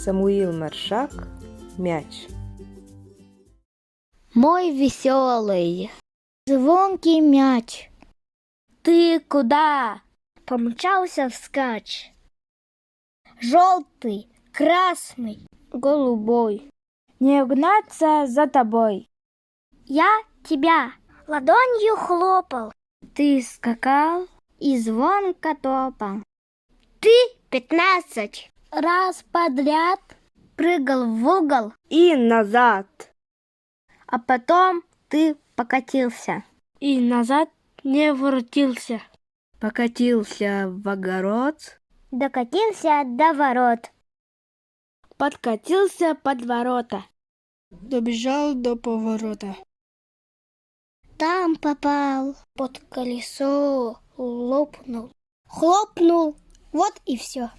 Самуил Маршак. Мяч. Мой веселый, звонкий мяч. Ты куда? Помчался вскачь. Желтый, красный, голубой. Не угнаться за тобой. Я тебя ладонью хлопал. Ты скакал и звонко топал. Ты 15 раз подряд прыгал в угол И назад. а потом ты покатился. И назад не воротился. Покатился в огород. Докатился до ворот. Подкатился под ворота. Добежал до поворота. Там попал под колесо, лопнул. Хлопнул. Вот и все.